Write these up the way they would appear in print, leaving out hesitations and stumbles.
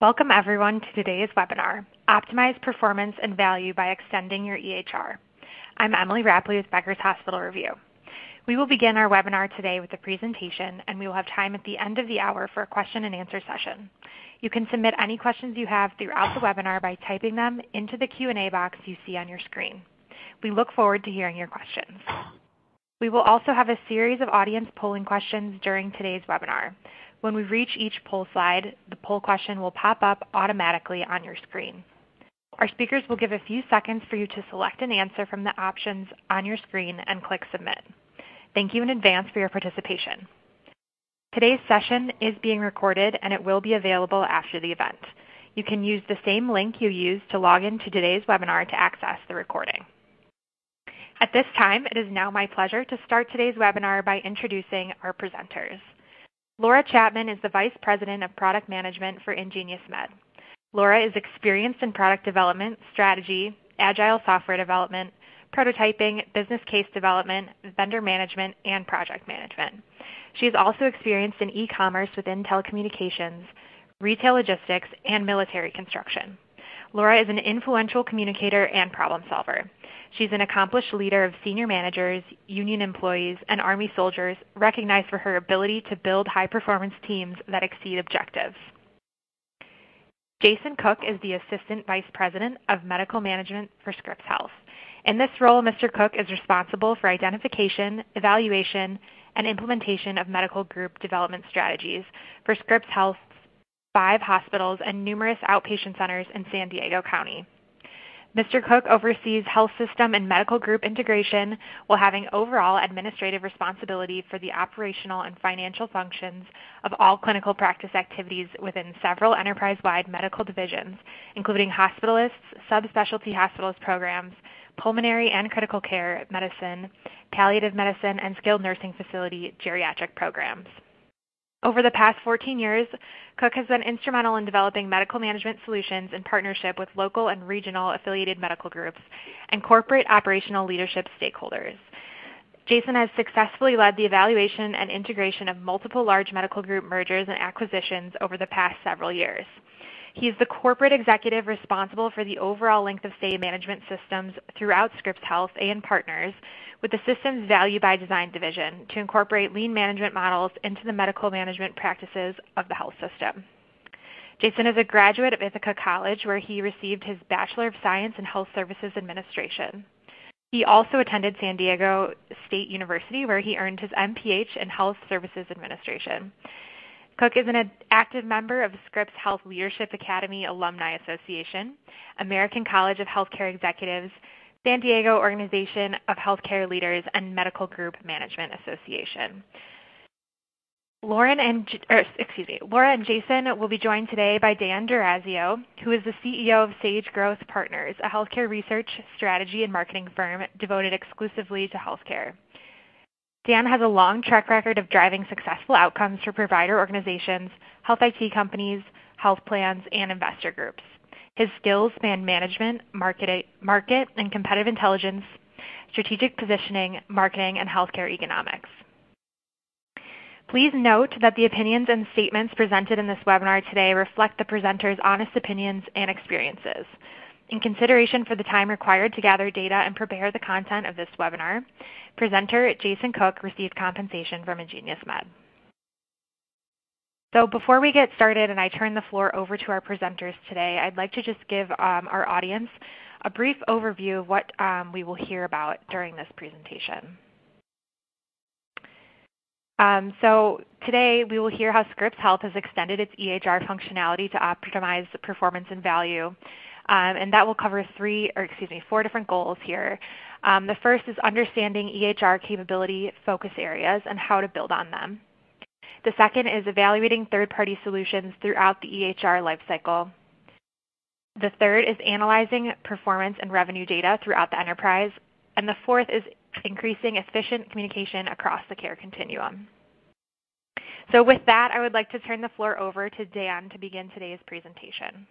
Welcome everyone to today's webinar, Optimize Performance and Value by Extending Your EHR. I'm Emily Rapley with Becker's Hospital Review. We will begin our webinar today with a presentation, and we will have time at the end of the hour for a question and answer session. You can submit any questions you have throughout the webinar by typing them into the Q&A box you see on your screen. We look forward to hearing your questions. We will also have a series of audience polling questions during today's webinar. When we reach each poll slide, the poll question will pop up automatically on your screen. Our speakers will give a few seconds for you to select an answer from the options on your screen and click Submit. Thank you in advance for your participation. Today's session is being recorded and it will be available after the event. You can use the same link you used to log into today's webinar to access the recording. At this time, it is now my pleasure to start today's webinar by introducing our presenters. Laura Chapman is the Vice President of Product Management for IngeniousMed. Laura is experienced in product development, strategy, agile software development, prototyping, business case development, vendor management, and project management. She is also experienced in e-commerce within telecommunications, retail logistics, and military construction. Laura is an influential communicator and problem solver. She's an accomplished leader of senior managers, union employees, and Army soldiers, recognized for her ability to build high-performance teams that exceed objectives. Jason Cook is the Assistant Vice President of Medical Management for Scripps Health. In this role, Mr. Cook is responsible for identification, evaluation, and implementation of medical group development strategies for Scripps Health's 5 hospitals and numerous outpatient centers in San Diego County. Mr. Cook oversees health system and medical group integration while having overall administrative responsibility for the operational and financial functions of all clinical practice activities within several enterprise-wide medical divisions, including hospitalists, subspecialty hospitalist programs, pulmonary and critical care medicine, palliative medicine, and skilled nursing facility geriatric programs. Over the past 14 years, Cook has been instrumental in developing medical management solutions in partnership with local and regional affiliated medical groups and corporate operational leadership stakeholders. Jason has successfully led the evaluation and integration of multiple large medical group mergers and acquisitions over the past several years. He is the corporate executive responsible for the overall length of stay management systems throughout Scripps Health and Partners, with the Systems Value by Design division to incorporate lean management models into the medical management practices of the health system. Jason is a graduate of Ithaca College, where he received his Bachelor of Science in Health Services Administration. He also attended San Diego State University, where he earned his MPH in Health Services Administration. Cook is an active member of Scripps Health Leadership Academy Alumni Association, American College of Healthcare Executives, San Diego Organization of Healthcare Leaders, and Medical Group Management Association. Laura and Jason will be joined today by Dan Durazio, who is the CEO of Sage Growth Partners, a healthcare research, strategy, and marketing firm devoted exclusively to healthcare. Dan has a long track record of driving successful outcomes for provider organizations, health IT companies, health plans, and investor groups. His skills span management, market and competitive intelligence, strategic positioning, marketing, and healthcare economics. Please note that the opinions and statements presented in this webinar today reflect the presenters' honest opinions and experiences. In consideration for the time required to gather data and prepare the content of this webinar, presenter Jason Cook received compensation from IngeniousMed. So before we get started and I turn the floor over to our presenters today, I'd like to just give our audience a brief overview of what we will hear about during this presentation. So today we will hear how Scripps Health has extended its EHR functionality to optimize performance and value. And that will cover 4 different goals here. The first is understanding EHR capability focus areas and how to build on them. The second is evaluating third-party solutions throughout the EHR lifecycle. The third is analyzing performance and revenue data throughout the enterprise. And the fourth is increasing efficient communication across the care continuum. So with that, I would like to turn the floor over to Dan to begin today's presentation.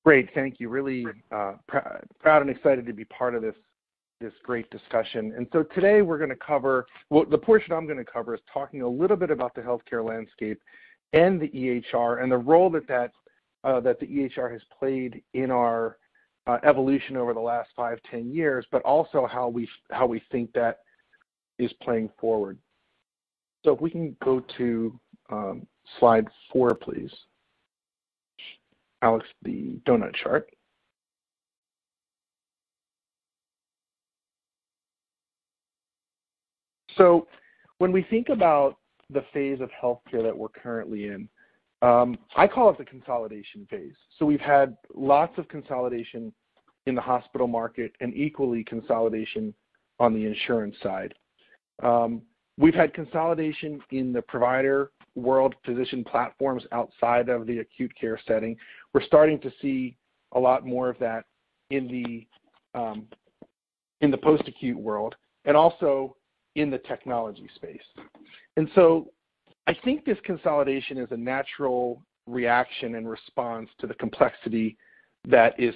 Great, thank you. Really proud and excited to be part of this this great discussion. And so today we're going to cover, well, the portion I'm going to cover is talking a little bit about the healthcare landscape and the EHR and the role that the EHR has played in our evolution over the last 5-10 years, but also how we think that is playing forward. So if we can go to slide 4, please. Alex, the donut chart. So when we think about the phase of healthcare that we're currently in, I call it the consolidation phase. So we've had lots of consolidation in the hospital market and equally consolidation on the insurance side. We've had consolidation in the provider world, physician platforms outside of the acute care setting. We're starting to see a lot more of that in the post-acute world and also in the technology space. And so I think this consolidation is a natural reaction and response to the complexity that is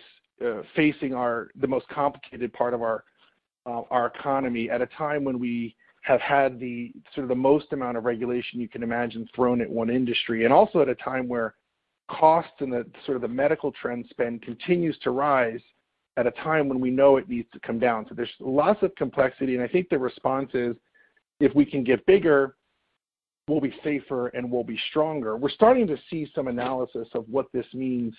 facing the most complicated part of our economy at a time when we have had the most amount of regulation you can imagine thrown at one industry, and also at a time where costs and the medical trend spend continues to rise at a time when we know it needs to come down. So there's lots of complexity, and I think the response is, if we can get bigger, we'll be safer and we'll be stronger. We're starting to see some analysis of what this means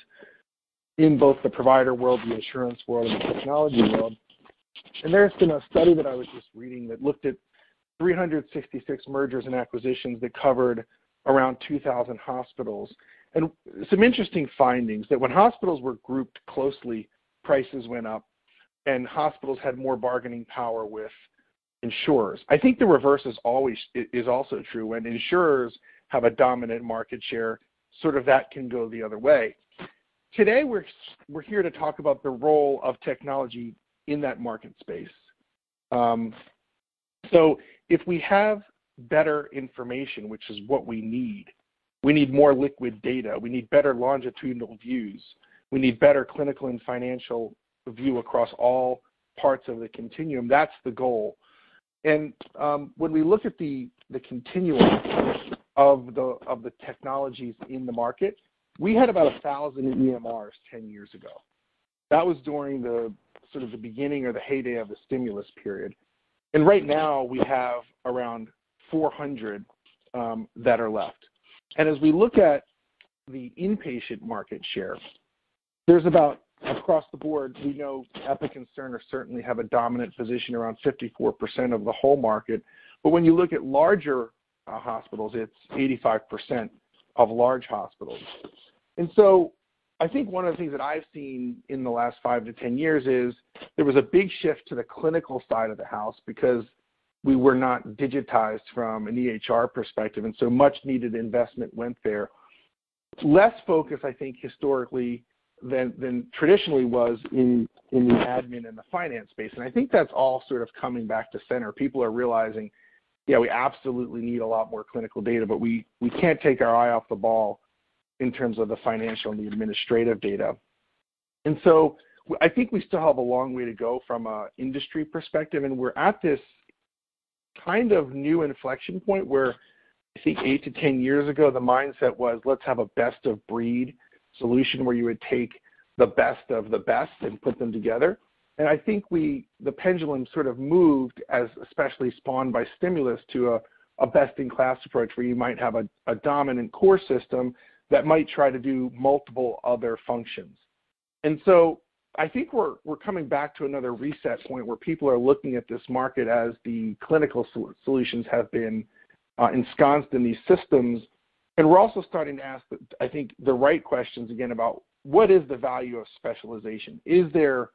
in both the provider world, the insurance world, and the technology world. And there's been a study that I was just reading that looked at 366 mergers and acquisitions that covered around 2,000 hospitals. And some interesting findings that when hospitals were grouped closely, prices went up and hospitals had more bargaining power with insurers. I think the reverse is also true. When insurers have a dominant market share, that can go the other way. Today, we're here to talk about the role of technology in that market space. So if we have better information, which is what we need more liquid data, we need better longitudinal views, we need better clinical and financial view across all parts of the continuum. That's the goal. And when we look at the continuum of the technologies in the market, we had about 1,000 EMRs 10 years ago. That was during the beginning or the heyday of the stimulus period. And right now we have around 400 that are left. And as we look at the inpatient market share, there's about, across the board, we know Epic and Cerner certainly have a dominant position, around 54% of the whole market. But when you look at larger hospitals, it's 85% of large hospitals. And so I think one of the things that I've seen in the last 5 to 10 years is there was a big shift to the clinical side of the house because we were not digitized from an EHR perspective, and so much needed investment went there. Less focus, I think, historically than traditionally was in the admin and the finance space. And I think that's all coming back to center. People are realizing, yeah, we absolutely need a lot more clinical data, but we can't take our eye off the ball in terms of the financial and the administrative data. And so I think we still have a long way to go from an industry perspective, and we're at this kind of new inflection point where I think 8 to 10 years ago, the mindset was, let's have a best of breed solution where you would take the best of the best and put them together. And I think the pendulum moved, as especially spawned by stimulus, to a best-in-class approach where you might have a dominant core system that might try to do multiple other functions. And so I think we're coming back to another reset point where people are looking at this market as the clinical solutions have been ensconced in these systems. And we're also starting to ask, I think, the right questions again about what is the value of specialization? Is there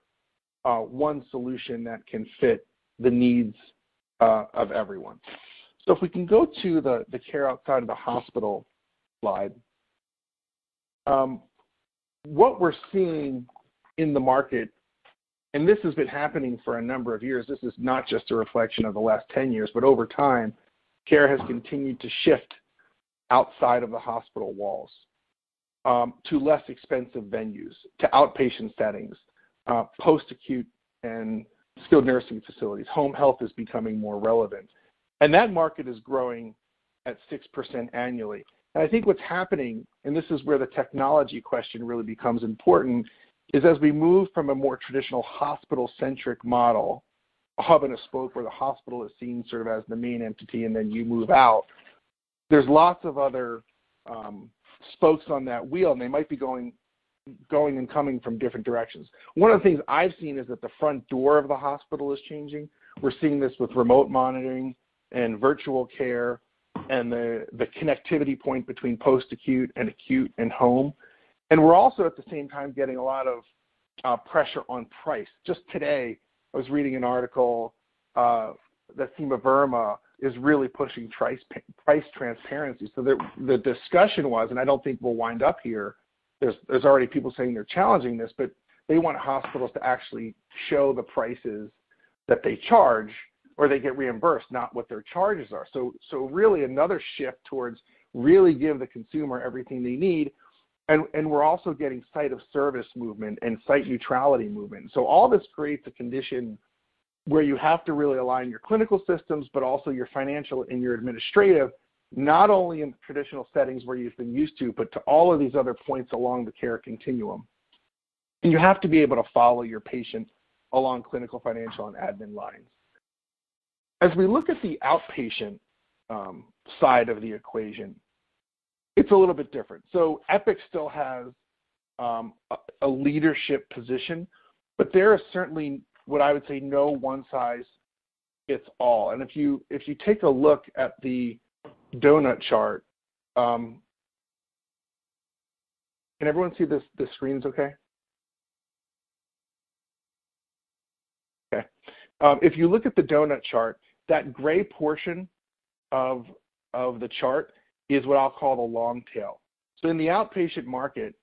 one solution that can fit the needs of everyone? So if we can go to the care outside of the hospital slide, what we're seeing in the market, and this has been happening for a number of years, this is not just a reflection of the last 10 years, but over time, care has continued to shift outside of the hospital walls to less expensive venues, to outpatient settings, post-acute and skilled nursing facilities. Home health is becoming more relevant. And that market is growing at 6% annually. And I think what's happening, and this is where the technology question really becomes important, is as we move from a more traditional hospital-centric model, a hub and a spoke where the hospital is seen sort of as the main entity and then you move out, there's lots of other spokes on that wheel, and they might be going and coming from different directions. One of the things I've seen is that the front door of the hospital is changing. We're seeing this with remote monitoring and virtual care and the connectivity point between post-acute and acute and home. And we're also at the same time getting a lot of pressure on price. Just today, I was reading an article that Seema Verma is really pushing price transparency. So the discussion was, and I don't think we'll wind up here, there's already people saying they're challenging this, but they want hospitals to actually show the prices that they charge or they get reimbursed, not what their charges are. So really another shift towards really give the consumer everything they need. And we're also getting site of service movement and site neutrality movement. So all this creates a condition where you have to really align your clinical systems, but also your financial and your administrative, not only in traditional settings where you've been used to, but to all of these other points along the care continuum. And you have to be able to follow your patient along clinical, financial, and admin lines. As we look at the outpatient side of the equation, it's a little bit different. So Epic still has a leadership position, but there is certainly what I would say no one size fits all. And if you take a look at the donut chart, can everyone see the screens okay? Okay. If you look at the donut chart, that gray portion of the chart is what I'll call the long tail. So in the outpatient market,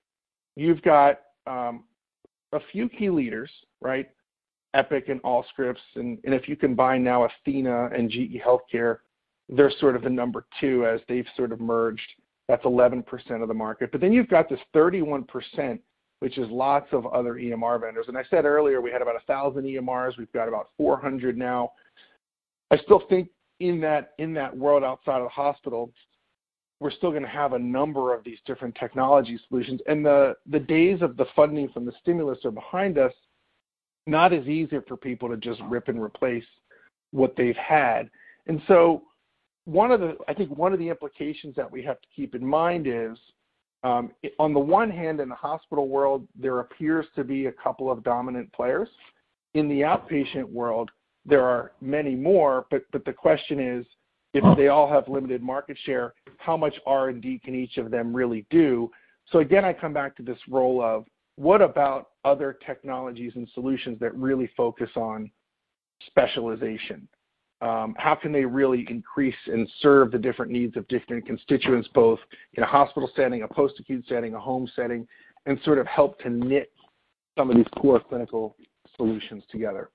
you've got a few key leaders, right? Epic and Allscripts, and if you combine now Athena and GE Healthcare, they're sort of the number two as they've sort of merged. That's 11% of the market. But then you've got this 31%, which is lots of other EMR vendors. And I said earlier we had about 1,000 EMRs. We've got about 400 now. I still think in that world outside of the hospital, we're still going to have a number of these different technology solutions. And the days of the funding from the stimulus are behind us. Not as easy for people to just rip and replace what they've had. And so I think one of the implications that we have to keep in mind is, on the one hand, in the hospital world, there appears to be a couple of dominant players. In the outpatient world, there are many more, but the question is, if they all have limited market share, how much R&D can each of them really do? So again, I come back to this role of, what about other technologies and solutions that really focus on specialization? How can they really increase and serve the different needs of different constituents, both in a hospital setting, a post-acute setting, a home setting, and sort of help to knit some of these core clinical solutions together?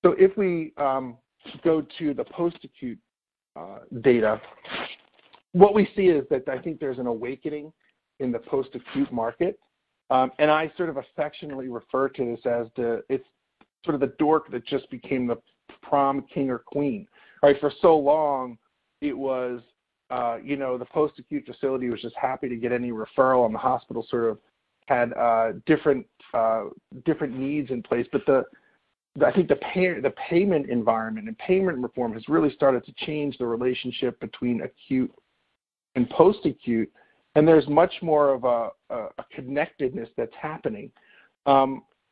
So if we go to the post-acute data, what we see is that I think there's an awakening in the post-acute market. And I sort of affectionately refer to this as it's sort of the dork that just became the prom king or queen. Right? For so long, it was, the post-acute facility was just happy to get any referral, and the hospital sort of had different needs in place. But I think the payment environment and payment reform has really started to change the relationship between acute and post-acute. And there's much more of a connectedness that's happening.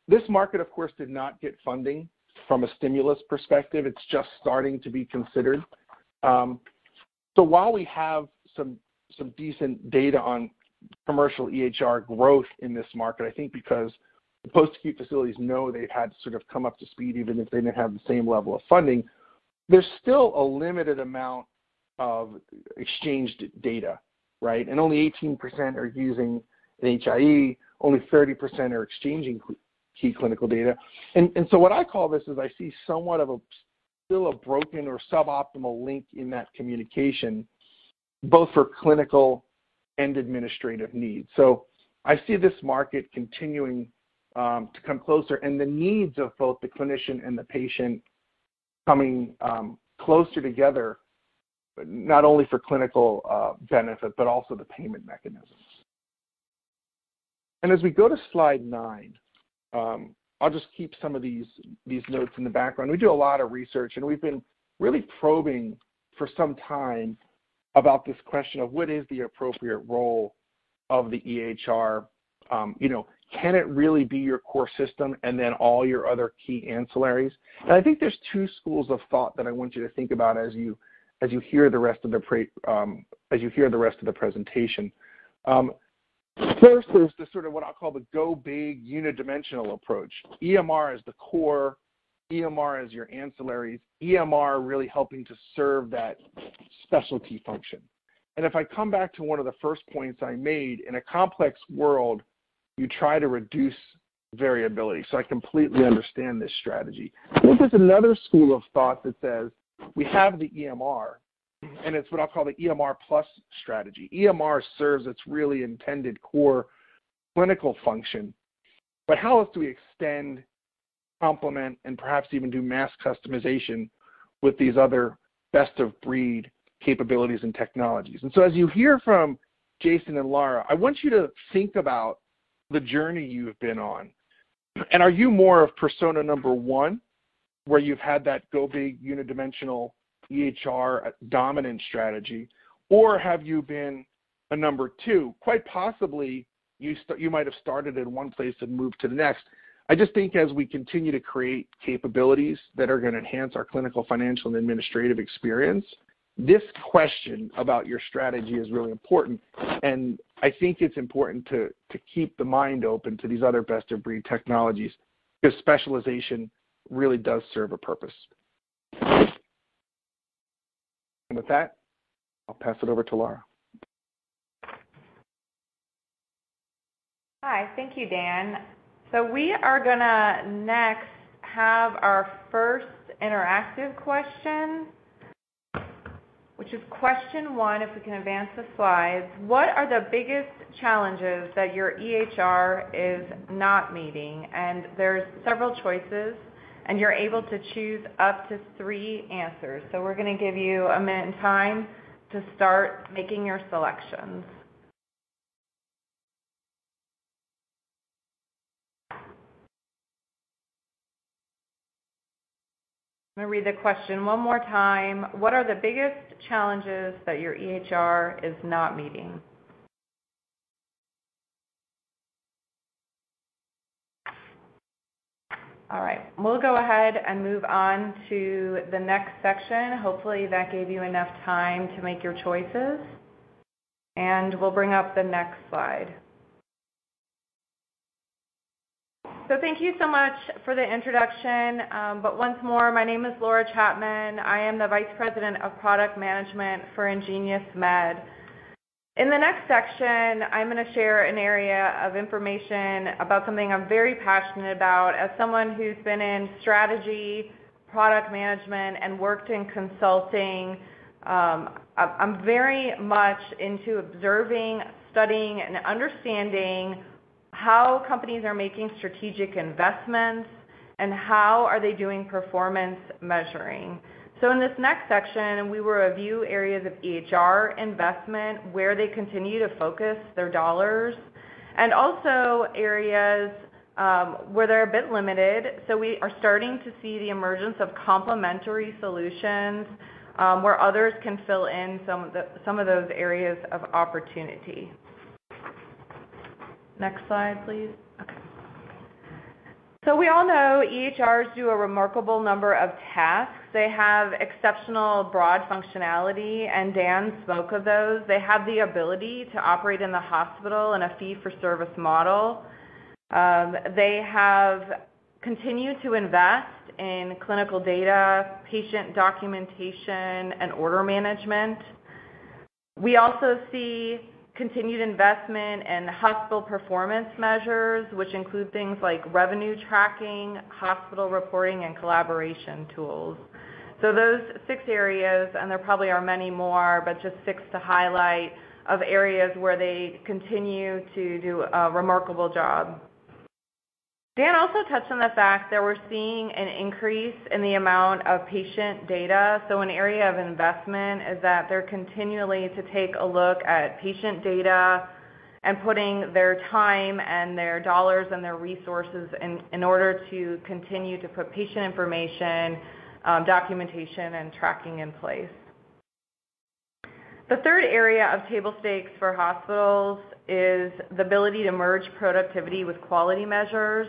This market, of course, did not get funding from a stimulus perspective. It's just starting to be considered. So while we have some decent data on commercial EHR growth in this market, I think because the post-acute facilities know they've had to sort of come up to speed even if they didn't have the same level of funding, there's still a limited amount of exchanged data. Right? And only 18% are using an HIE, only 30% are exchanging key clinical data. And so what I call this is I see somewhat of still a broken or suboptimal link in that communication, both for clinical and administrative needs. So I see this market continuing to come closer, and the needs of both the clinician and the patient coming closer together, not only for clinical benefit, but also the payment mechanisms. And as we go to slide 9, I'll just keep some of these notes in the background. We do a lot of research, and we've been really probing for some time about this question of what is the appropriate role of the EHR. Can it really be your core system and then all your other key ancillaries? And I think there's 2 schools of thought that I want you to think about as you hear the rest of the presentation. First, there's the sort of what I'll call the go big unidimensional approach. EMR is the core, EMR is your ancillaries, EMR really helping to serve that specialty function. And if I come back to one of the first points I made, in a complex world, you try to reduce variability. So I completely understand this strategy. I think there's another school of thought that says we have the EMR, and it's what I'll call the EMR plus strategy. EMR serves its really intended core clinical function, but how else do we extend, complement, and perhaps even do mass customization with these other best-of-breed capabilities and technologies? And so as you hear from Jason and Laura, I want you to think about the journey you've been on. And are you more of persona number 1, where you've had that go big unidimensional EHR dominant strategy, or have you been a number 2? Quite possibly you might have started in one place and moved to the next. I just think as we continue to create capabilities that are going to enhance our clinical, financial, and administrative experience, this question about your strategy is really important. And I think it's important to keep the mind open to these other best-of-breed technologies, because specialization really does serve a purpose. And with that, I'll pass it over to Laura. Hi, thank you, Dan. So we are going to next have our first interactive question, which is question 1, if we can advance the slides. What are the biggest challenges that your EHR is not meeting? And there's several choices, and you're able to choose up to 3 answers. So we're going to give you a minute in time to start making your selections. I'm going to read the question one more time. What are the biggest challenges that your EHR is not meeting? All right, we'll go ahead and move on to the next section. Hopefully that gave you enough time to make your choices. And we'll bring up the next slide. So thank you so much for the introduction. But once more, my name is Laura Chapman. I am the Vice President of Product Management for Ingenious Med. In the next section, I'm going to share an area of information about something I'm very passionate about as someone who's been in strategy, product management, and worked in consulting. I'm very much into observing, studying, and understanding how companies are making strategic investments and how are they doing performance measuring. So in this next section, we will review areas of EHR investment, where they continue to focus their dollars, and also areas where they're a bit limited. So we are starting to see the emergence of complementary solutions where others can fill in some of those areas of opportunity. Next slide, please. Okay. So we all know EHRs do a remarkable number of tasks. They have exceptional broad functionality, and Dan spoke of those. They have the ability to operate in the hospital in a fee-for-service model. They have continued to invest in clinical data, patient documentation, and order management. We also see continued investment in hospital performance measures, which include things like revenue tracking, hospital reporting, and collaboration tools. So those 6 areas, and there probably are many more, but just 6 to highlight, of areas where they continue to do a remarkable job. Dan also touched on the fact that we're seeing an increase in the amount of patient data. So an area of investment is that they're continually to take a look at patient data and putting their time and their dollars and their resources in order to continue to put patient information, documentation, and tracking in place. The third area of table stakes for hospitals is the ability to merge productivity with quality measures,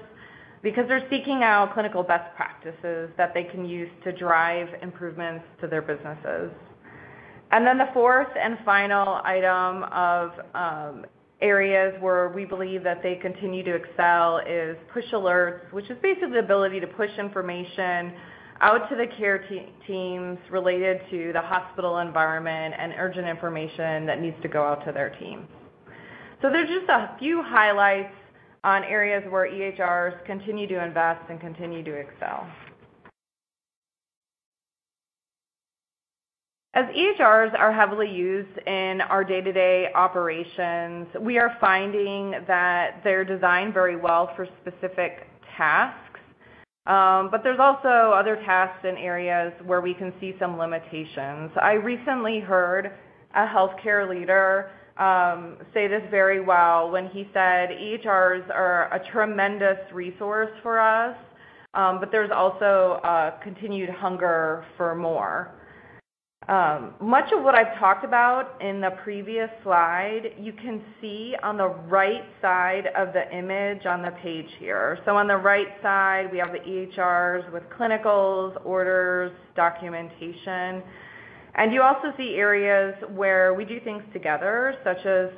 because they're seeking out clinical best practices that they can use to drive improvements to their businesses. And then the fourth and final item of areas where we believe that they continue to excel is push alerts, which is basically the ability to push information out to the care teams related to the hospital environment and urgent information that needs to go out to their teams. So there's just a few highlights on areas where EHRs continue to invest and continue to excel. As EHRs are heavily used in our day-to-day operations, we are finding that they're designed very well for specific tasks, but there's also other tasks and areas where we can see some limitations. I recently heard a healthcare leader say this very well when he said EHRs are a tremendous resource for us, but there's also a continued hunger for more. Much of what I've talked about in the previous slide, you can see on the right side of the image on the page here. So on the right side, we have the EHRs with clinicals, orders, documentation. And you also see areas where we do things together, such as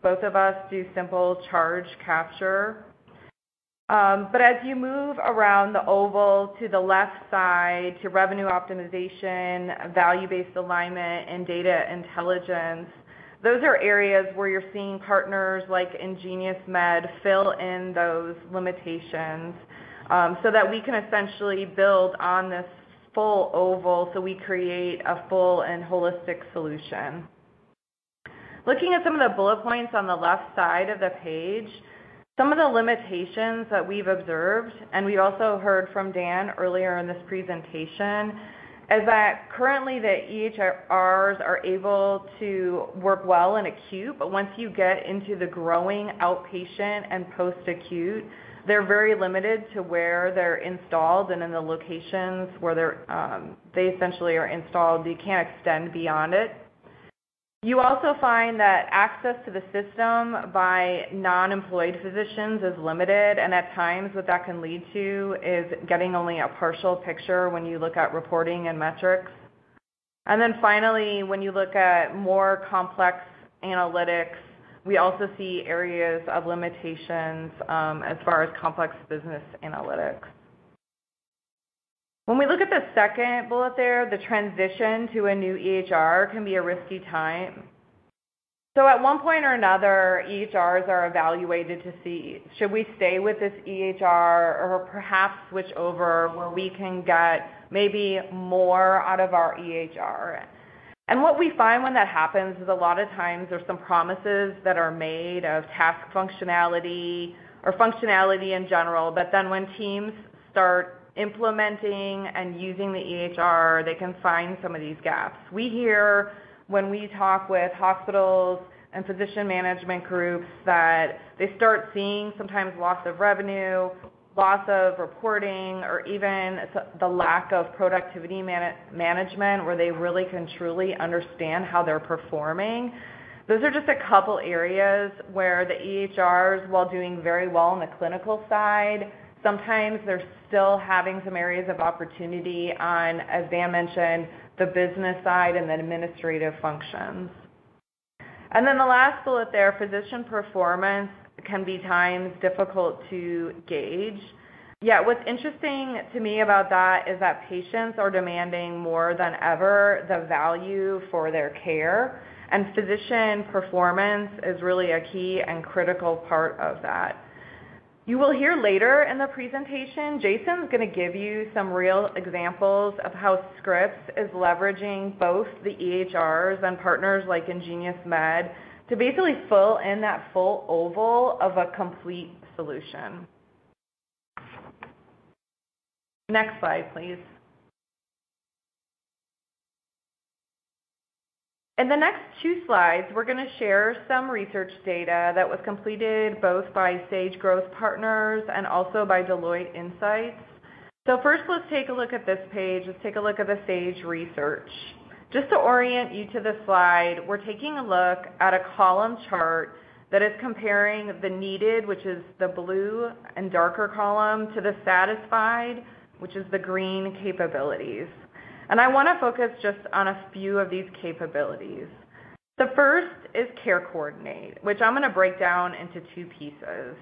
both of us do simple charge capture. But as you move around the oval to the left side to revenue optimization, value-based alignment, and data intelligence, those are areas where you're seeing partners like IngeniousMed fill in those limitations so that we can essentially build on this full oval so we create a full and holistic solution. Looking at some of the bullet points on the left side of the page, some of the limitations that we've observed, and we also heard from Dan earlier in this presentation, is that currently the EHRs are able to work well in acute, but once you get into the growing outpatient and post-acute, they're very limited to where they're installed and in the locations where they essentially are installed. You can't extend beyond it. You also find that access to the system by non-employed physicians is limited, and at times what that can lead to is getting only a partial picture when you look at reporting and metrics. And then finally, when you look at more complex analytics, we also see areas of limitations as far as complex business analytics. When we look at the second bullet there, the transition to a new EHR can be a risky time. So at one point or another, EHRs are evaluated to see, should we stay with this EHR or perhaps switch over where we can get maybe more out of our EHR? And what we find when that happens is a lot of times there's some promises that are made of task functionality or functionality in general, but then when teams start implementing and using the EHR, they can find some of these gaps. We hear when we talk with hospitals and physician management groups that they start seeing sometimes loss of revenue, loss of reporting, or even the lack of productivity management where they really can truly understand how they're performing. Those are just a couple areas where the EHRs, while doing very well on the clinical side, sometimes they're still having some areas of opportunity on, as Dan mentioned, the business side and the administrative functions. And then the last bullet there, physician performance can be times difficult to gauge. Yet what's interesting to me about that is that patients are demanding more than ever the value for their care, and physician performance is really a key and critical part of that. You will hear later in the presentation, Jason's going to give you some real examples of how Scripps is leveraging both the EHRs and partners like IngeniousMed to basically fill in that full oval of a complete solution. Next slide, please. In the next 2 slides, we're going to share some research data that was completed both by Sage Growth Partners and also by Deloitte Insights. So first, let's take a look at this page. Let's take a look at the Sage research. Just to orient you to the slide, we're taking a look at a column chart that is comparing the needed, which is the blue and darker column, to the satisfied, which is the green capabilities. And I want to focus just on a few of these capabilities. The first is care coordinate, which I'm going to break down into 2 pieces.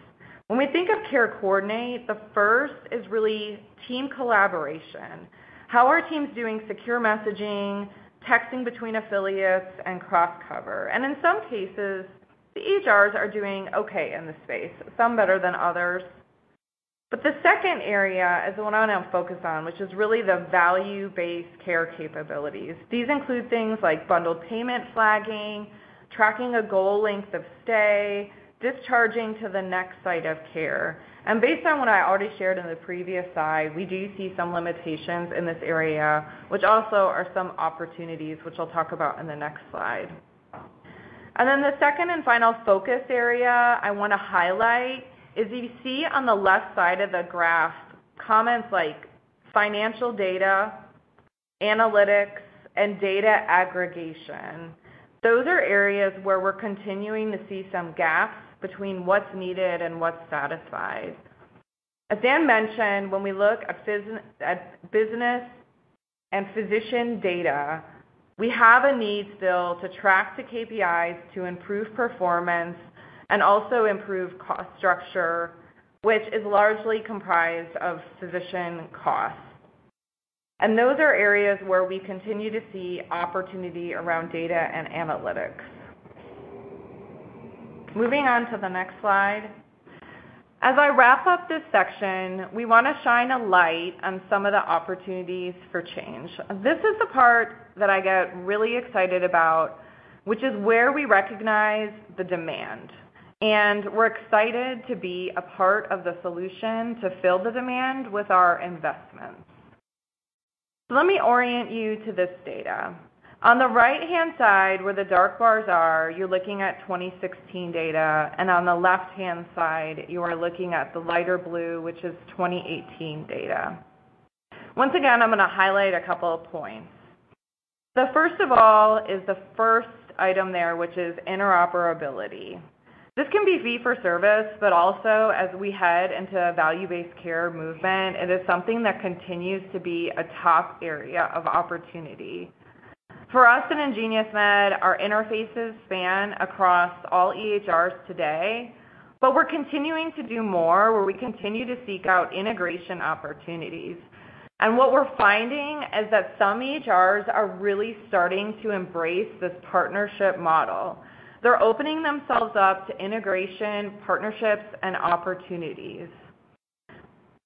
When we think of care coordinate, the first is really team collaboration. How are teams doing secure messaging, texting between affiliates, and cross-cover? And in some cases, the EHRs are doing okay in this space, some better than others. But the second area is the one I want to focus on, which is really the value-based care capabilities. These include things like bundled payment flagging, tracking a goal length of stay, discharging to the next site of care. And based on what I already shared in the previous slide, we do see some limitations in this area, which also are some opportunities, which I'll talk about in the next slide. And then the second and final focus area I want to highlight is you see on the left side of the graph comments like financial data, analytics, and data aggregation. Those are areas where we're continuing to see some gaps between what's needed and what's satisfied. As Dan mentioned, when we look at business and physician data, we have a need still to track the KPIs to improve performance and also improve cost structure, which is largely comprised of physician costs. And those are areas where we continue to see opportunity around data and analytics. Moving on to the next slide. As I wrap up this section, we want to shine a light on some of the opportunities for change. This is the part that I get really excited about, which is where we recognize the demand. And we're excited to be a part of the solution to fill the demand with our investments. So let me orient you to this data. On the right-hand side, where the dark bars are, you're looking at 2016 data, and on the left-hand side, you are looking at the lighter blue, which is 2018 data. Once again, I'm going to highlight a couple of points. The first of all is the first item there, which is interoperability. This can be fee-for-service, but also as we head into a value-based care movement, it is something that continues to be a top area of opportunity. For us in IngeniousMed, our interfaces span across all EHRs today, but we're continuing to do more where we continue to seek out integration opportunities. And what we're finding is that some EHRs are really starting to embrace this partnership model. They're opening themselves up to integration, partnerships, and opportunities.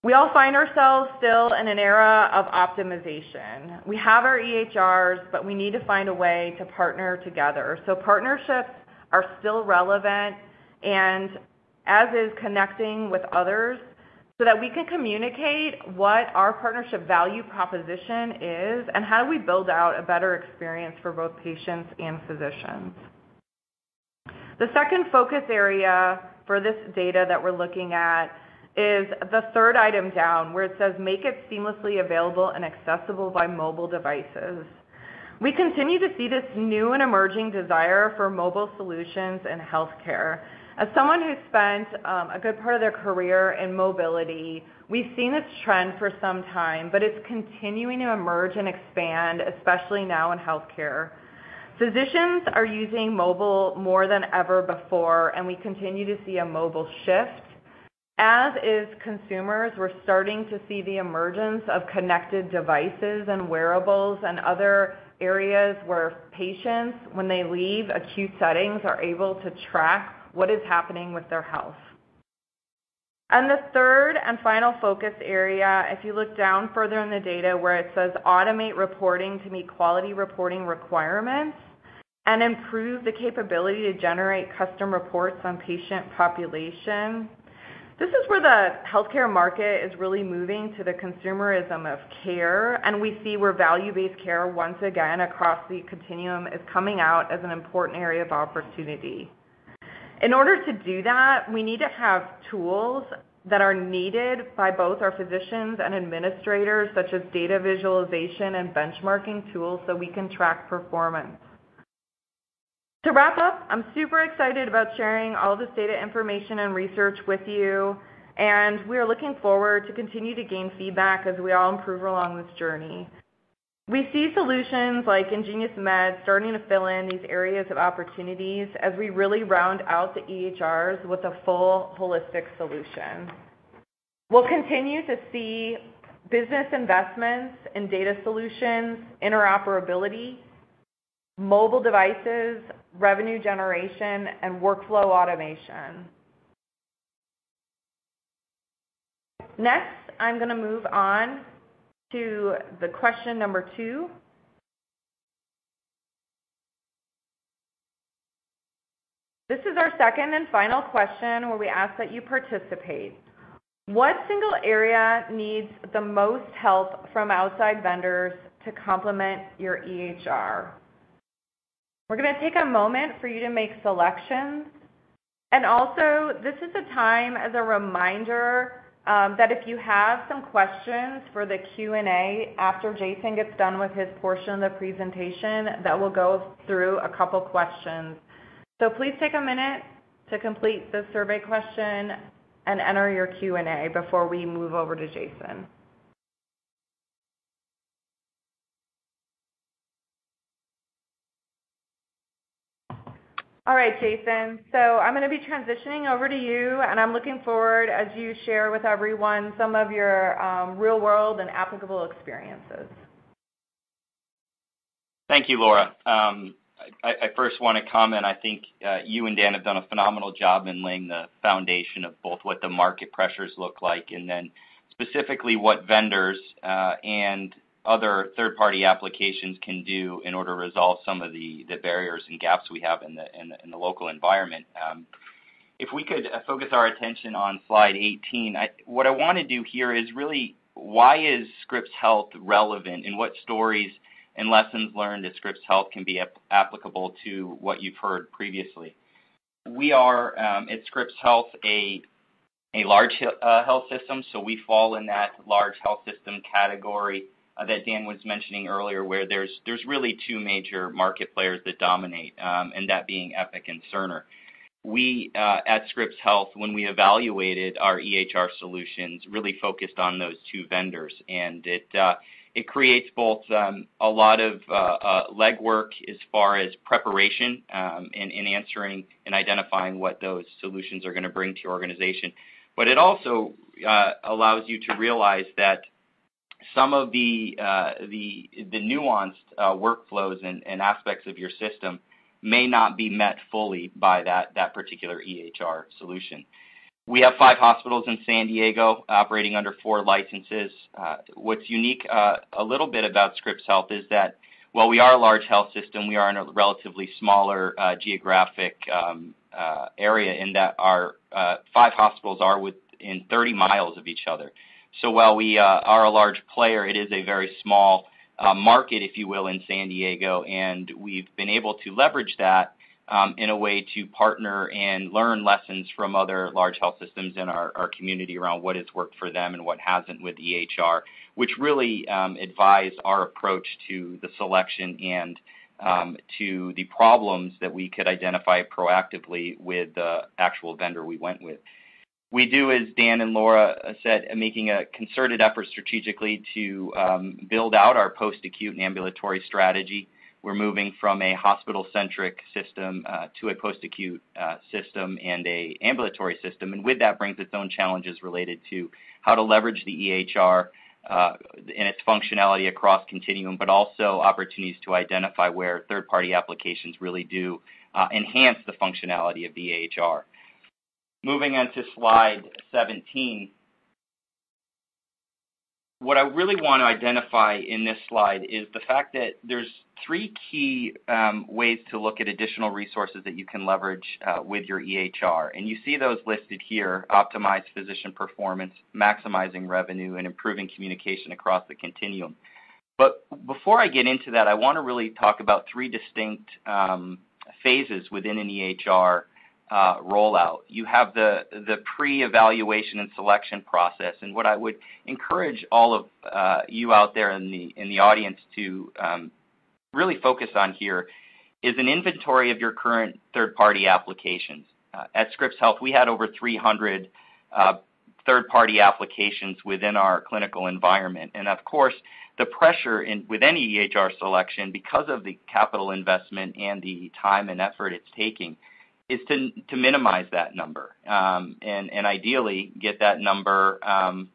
We all find ourselves still in an era of optimization. We have our EHRs, but we need to find a way to partner together. So partnerships are still relevant, and as is connecting with others, so that we can communicate what our partnership value proposition is and how do we build out a better experience for both patients and physicians. The second focus area for this data that we're looking at is the third item down, where it says make it seamlessly available and accessible by mobile devices. We continue to see this new and emerging desire for mobile solutions in healthcare. As someone who spent a good part of their career in mobility, we've seen this trend for some time, but it's continuing to emerge and expand, especially now in healthcare. Physicians are using mobile more than ever before, and we continue to see a mobile shift. As is consumers, we're starting to see the emergence of connected devices and wearables and other areas where patients, when they leave acute settings, are able to track what is happening with their health. And the third and final focus area, if you look down further in the data where it says automate reporting to meet quality reporting requirements and improve the capability to generate custom reports on patient population, This is where the healthcare market is really moving to the consumerism of care, and we see where value-based care once again across the continuum is coming out as an important area of opportunity. In order to do that, we need to have tools that are needed by both our physicians and administrators, such as data visualization and benchmarking tools so we can track performance. To wrap up, I'm super excited about sharing all this data information and research with you, and we are looking forward to continue to gain feedback as we all improve along this journey. We see solutions like Ingenious Med starting to fill in these areas of opportunities as we really round out the EHRs with a full holistic solution. We'll continue to see business investments in data solutions, interoperability, mobile devices, revenue generation, and workflow automation. Next, I'm going to move on to the question number 2. This is our second and final question where we ask that you participate. What single area needs the most help from outside vendors to complement your EHR? We're going to take a moment for you to make selections. And also, this is a time as a reminder that if you have some questions for the Q&A after Jason gets done with his portion of the presentation, that we'll go through a couple questions. So please take a minute to complete the survey question and enter your Q&A before we move over to Jason. All right, Jason. So I'm going to be transitioning over to you, and I'm looking forward as you share with everyone some of your real-world and applicable experiences. Thank you, Laura. I first want to comment, I think you and Dan have done a phenomenal job in laying the foundation of both what the market pressures look like and then specifically what vendors and other third-party applications can do in order to resolve some of the barriers and gaps we have in the local environment. If we could focus our attention on slide 18, what I want to do here is really why is Scripps Health relevant and what stories and lessons learned at Scripps Health can be applicable to what you've heard previously. We are at Scripps Health a large health system, so we fall in that large health system category that Dan was mentioning earlier, where there's really two major market players that dominate, and that being Epic and Cerner. We at Scripps Health, when we evaluated our EHR solutions, really focused on those two vendors, and it creates both a lot of legwork as far as preparation in answering and identifying what those solutions are going to bring to your organization, but it also allows you to realize that some of the nuanced workflows and aspects of your system may not be met fully by that particular EHR solution. We have 5 hospitals in San Diego operating under 4 licenses. What's unique a little bit about Scripps Health is that while we are a large health system, we are in a relatively smaller geographic area in that our 5 hospitals are within 30 miles of each other. So while we are a large player, it is a very small market, if you will, in San Diego, and we've been able to leverage that in a way to partner and learn lessons from other large health systems in our community around what has worked for them and what hasn't with EHR, which really advise our approach to the selection and to the problems that we could identify proactively with the actual vendor we went with. We do, as Dan and Laura said, making a concerted effort strategically to build out our post-acute and ambulatory strategy. We're moving from a hospital-centric system to a post-acute system and a ambulatory system, and with that brings its own challenges related to how to leverage the EHR and its functionality across Continuum, but also opportunities to identify where third-party applications really do enhance the functionality of the EHR. Moving on to slide 17, what I really want to identify in this slide is the fact that there's three key ways to look at additional resources that you can leverage with your EHR. And you see those listed here: optimize physician performance, maximizing revenue, and improving communication across the continuum. But before I get into that, I want to really talk about three distinct phases within an EHR rollout. You have the pre-evaluation and selection process, and what I would encourage all of you out there in the audience to really focus on here is an inventory of your current third-party applications. At Scripps Health, we had over 300 third-party applications within our clinical environment, and of course, the pressure with any EHR selection, because of the capital investment and the time and effort it's taking, is to minimize that number and ideally get that number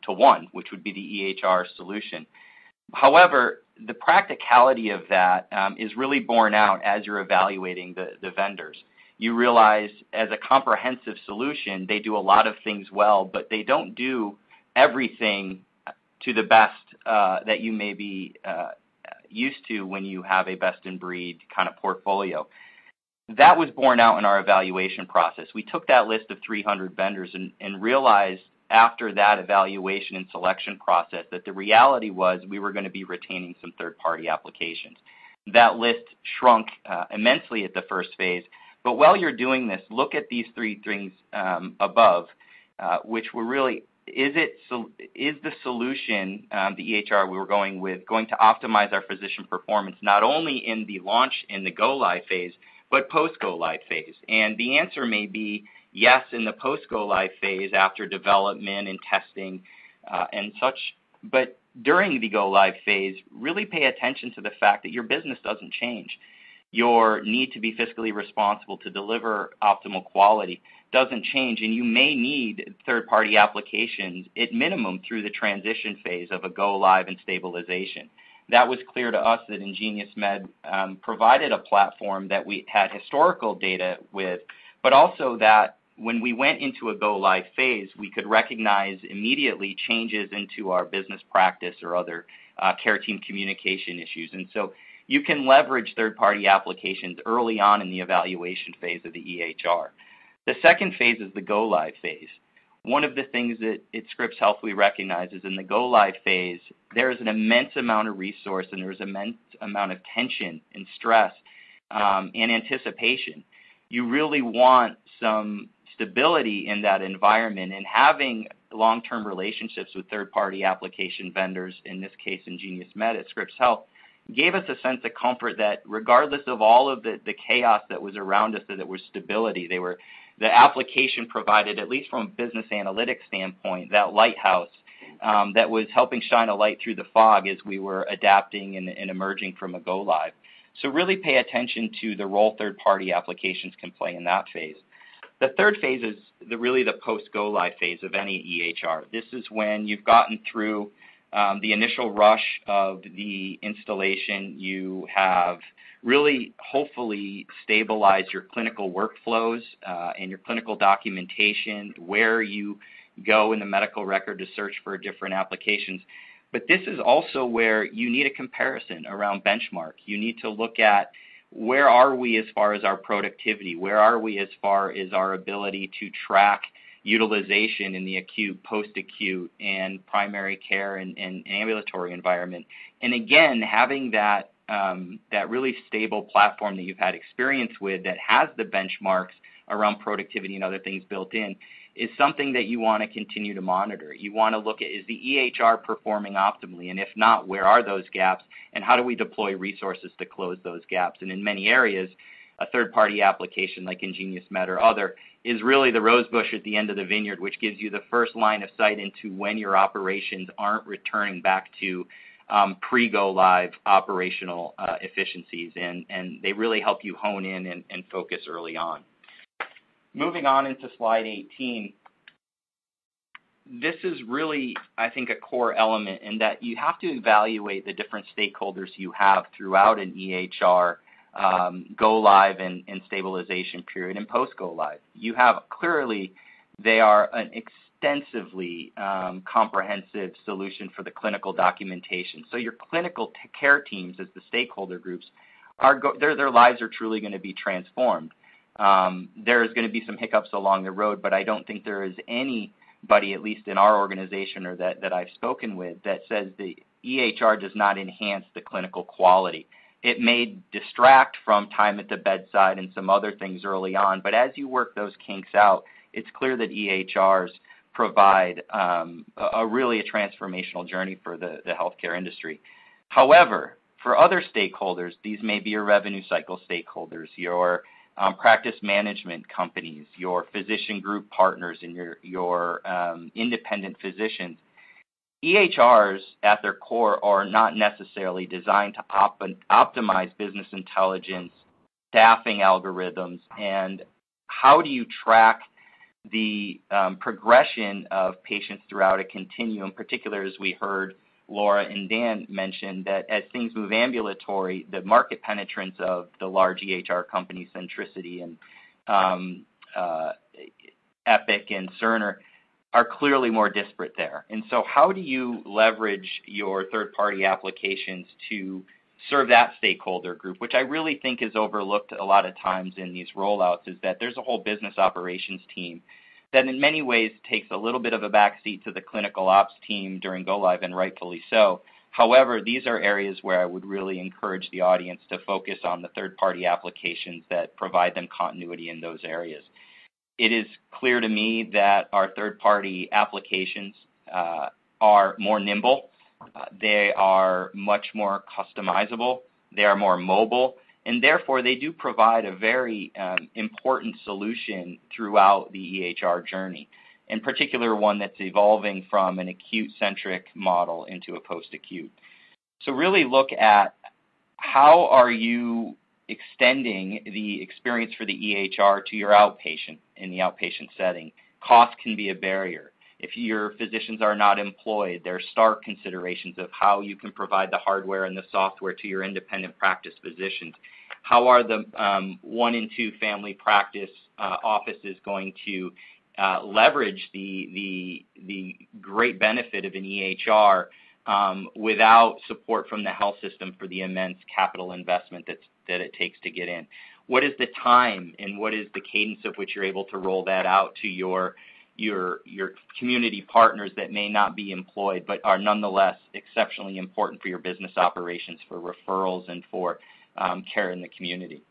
to one, which would be the EHR solution. However, the practicality of that is really borne out as you're evaluating the vendors. You realize as a comprehensive solution, they do a lot of things well, but they don't do everything to the best that you may be used to when you have a best-in-breed kind of portfolio. That was borne out in our evaluation process. We took that list of 300 vendors and realized after that evaluation and selection process that the reality was we were going to be retaining some third-party applications. That list shrunk immensely at the first phase, but while you're doing this, look at these three things above, which were really, is the solution, the EHR we were going with, going to optimize our physician performance not only in the launch, in the go-live phase, but post-go-live phase? And the answer may be yes in the post-go-live phase after development and testing and such, but during the go-live phase, really pay attention to the fact that your business doesn't change. Your need to be fiscally responsible to deliver optimal quality doesn't change, and you may need third-party applications at minimum through the transition phase of a go-live and stabilization. That was clear to us that IngeniousMed provided a platform that we had historical data with, but also that when we went into a go-live phase, we could recognize immediately changes into our business practice or other care team communication issues. And so you can leverage third-party applications early on in the evaluation phase of the EHR. The second phase is the go-live phase. One of the things that at Scripps Health we recognize is in the go-live phase, there is an immense amount of resource and there's an immense amount of tension and stress and anticipation. You really want some stability in that environment, and having long-term relationships with third-party application vendors, in this case IngenioMed at Scripps Health, gave us a sense of comfort that regardless of all of the chaos that was around us, that there was stability. The application provided, at least from a business analytics standpoint, that lighthouse that was helping shine a light through the fog as we were adapting and emerging from a go-live. So really pay attention to the role third-party applications can play in that phase. The third phase is really the post-go-live phase of any EHR. This is when you've gotten through the initial rush of the installation. You have really hopefully stabilized your clinical workflows and your clinical documentation, where you go in the medical record to search for different applications. But this is also where you need a comparison around benchmark. You need to look at where are we as far as our productivity, where are we as far as our ability to track utilization in the acute, post-acute, and primary care and ambulatory environment. And again, having that really stable platform that you've had experience with that has the benchmarks around productivity and other things built in is something that you want to continue to monitor. You want to look at, is the EHR performing optimally? And if not, where are those gaps? And how do we deploy resources to close those gaps? And in many areas, a third-party application like IngenioMed or other is really the rose bush at the end of the vineyard, which gives you the first line of sight into when your operations aren't returning back to pre-go-live operational efficiencies, and they really help you hone in and focus early on. Moving on into slide 18, this is really, I think, a core element in that you have to evaluate the different stakeholders you have throughout an EHR go-live and stabilization period and post-go-live. You have clearly, they are an extensively comprehensive solution for the clinical documentation. So your clinical care teams, as the stakeholder groups, their lives are truly going to be transformed. There's going to be some hiccups along the road, but I don't think there is anybody, at least in our organization or that I've spoken with, that says the EHR does not enhance the clinical quality. It may distract from time at the bedside and some other things early on, but as you work those kinks out, it's clear that EHRs provide really a transformational journey for the healthcare industry. However, for other stakeholders, these may be your revenue cycle stakeholders, your practice management companies, your physician group partners, and your independent physicians. EHRs at their core are not necessarily designed to optimize business intelligence, staffing algorithms, and how do you track the progression of patients throughout a continuum, particularly as we heard Laura and Dan mention that as things move ambulatory, the market penetrance of the large EHR companies, Centricity and Epic and Cerner, are clearly more disparate there. And so how do you leverage your third-party applications to serve that stakeholder group, which I really think is overlooked a lot of times in these rollouts, is that there's a whole business operations team that in many ways takes a little bit of a backseat to the clinical ops team during go-live, and rightfully so. However, these are areas where I would really encourage the audience to focus on the third-party applications that provide them continuity in those areas. It is clear to me that our third-party applications are more nimble. They are much more customizable. They are more mobile. And therefore, they do provide a very important solution throughout the EHR journey, in particular one that's evolving from an acute-centric model into a post-acute. So really look at how are you extending the experience for the EHR to your outpatient in the outpatient setting. Cost can be a barrier. If your physicians are not employed, there are stark considerations of how you can provide the hardware and the software to your independent practice physicians. How are the 1 and 2 family practice offices going to leverage the great benefit of an EHR without support from the health system for the immense capital investment that it takes to get in? What is the time and what is the cadence of which you're able to roll that out to your community partners that may not be employed but are nonetheless exceptionally important for your business operations, for referrals, and for care in the community?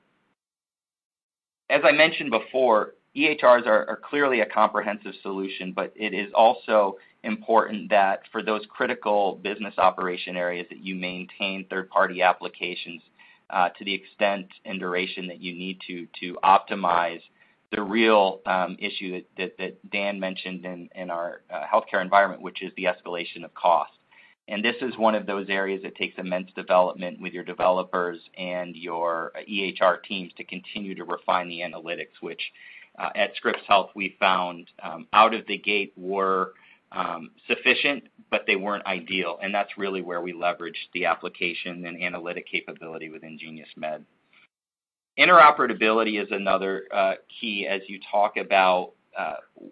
As I mentioned before, EHRs are clearly a comprehensive solution, but it is also important that for those critical business operation areas that you maintain third-party applications to the extent and duration that you need to optimize the real issue that Dan mentioned in our healthcare environment, which is the escalation of cost. And this is one of those areas that takes immense development with your developers and your EHR teams to continue to refine the analytics, which at Scripps Health we found out of the gate were sufficient, but they weren't ideal. And that's really where we leveraged the application and analytic capability within Genius Med. Interoperability is another key as you talk about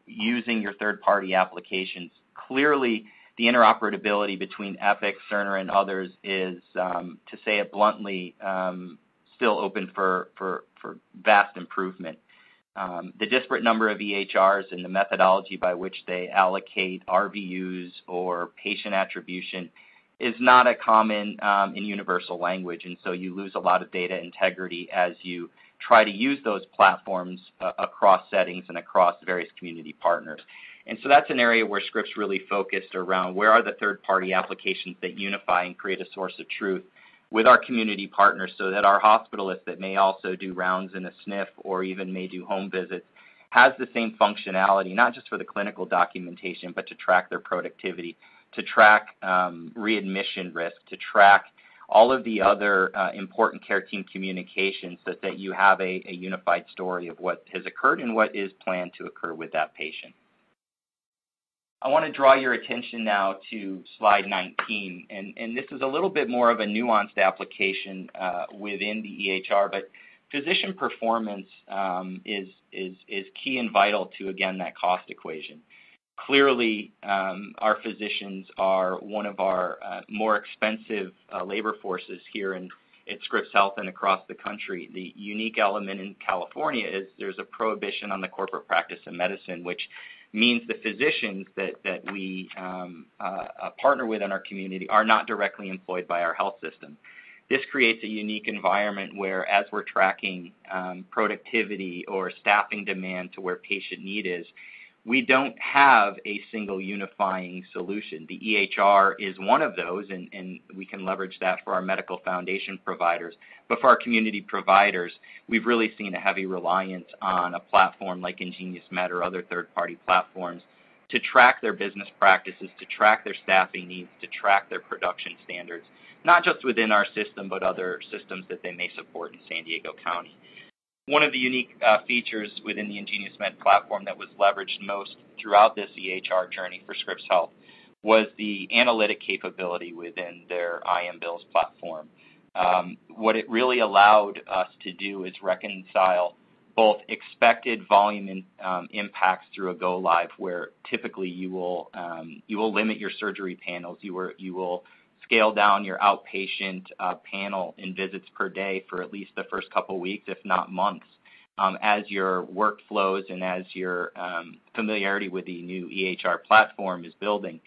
using your third-party applications. Clearly, the interoperability between Epic, Cerner, and others is, to say it bluntly, still open for vast improvement. The disparate number of EHRs and the methodology by which they allocate RVUs or patient attribution is not a common and universal language, and so you lose a lot of data integrity as you try to use those platforms across settings and across various community partners. And so that's an area where Scripps really focused around where are the third-party applications that unify and create a source of truth with our community partners so that our hospitalists that may also do rounds in a SNF or even may do home visits has the same functionality, not just for the clinical documentation, but to track their productivity, to track readmission risk, to track all of the other important care team communications so that you have a unified story of what has occurred and what is planned to occur with that patient. I want to draw your attention now to slide 19, and this is a little bit more of a nuanced application within the EHR, but physician performance is key and vital to, again, that cost equation. Clearly, our physicians are one of our more expensive labor forces here at Scripps Health and across the country. The unique element in California is there's a prohibition on the corporate practice of medicine, which means the physicians that we partner with in our community are not directly employed by our health system. This creates a unique environment where, as we're tracking productivity or staffing demand to where patient need is, we don't have a single unifying solution. The EHR is one of those, and we can leverage that for our medical foundation providers. But for our community providers, we've really seen a heavy reliance on a platform like IngeniusMed or other third-party platforms to track their business practices, to track their staffing needs, to track their production standards, not just within our system, but other systems that they may support in San Diego County. One of the unique features within the IngeniusMed platform that was leveraged most throughout this EHR journey for Scripps Health was the analytic capability within their IMBills platform. What it really allowed us to do is reconcile both expected volume impacts through a go live, where typically you will limit your surgery panels, you will scale down your outpatient panel in visits per day for at least the first couple weeks, if not months, as your workflows and as your familiarity with the new EHR platform is building.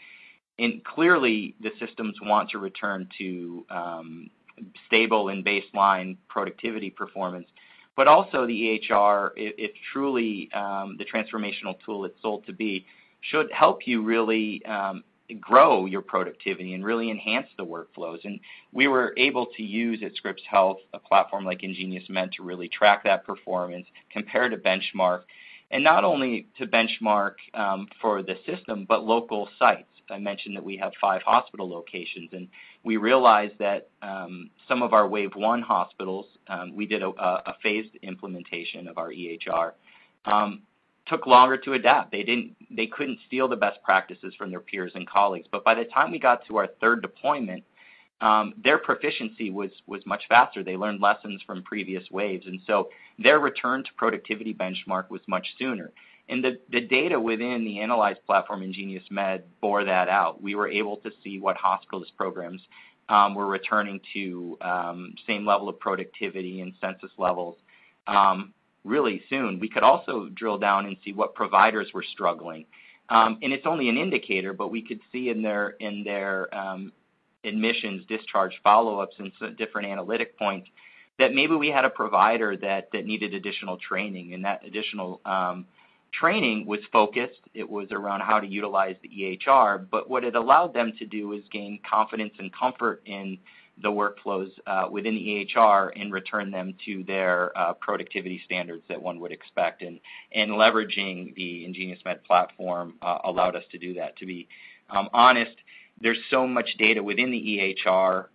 And clearly, the systems want to return to stable and baseline productivity performance, but also the EHR, if truly the transformational tool it's sold to be, should help you really grow your productivity and really enhance the workflows. And we were able to use at Scripps Health a platform like IngeniusMed to really track that performance, compare to benchmark, and not only to benchmark for the system, but local sites. I mentioned that we have 5 hospital locations, and we realized that some of our Wave 1 hospitals, we did a phased implementation of our EHR, took longer to adapt. They couldn't steal the best practices from their peers and colleagues. But by the time we got to our third deployment, their proficiency was much faster. They learned lessons from previous waves. And so their return to productivity benchmark was much sooner. And the data within the Analyze platform, IngeniusMed, bore that out. We were able to see what hospitalist programs were returning to same level of productivity and census levels really soon. We could also drill down and see what providers were struggling. And it's only an indicator, but we could see in their admissions, discharge follow-ups, and some different analytic points that maybe we had a provider that needed additional training, and that additional training was focused. It was around how to utilize the EHR, but what it allowed them to do is gain confidence and comfort in the workflows within the EHR and return them to their productivity standards that one would expect. And leveraging the IngeniusMed platform allowed us to do that. To be honest, there's so much data within the EHR,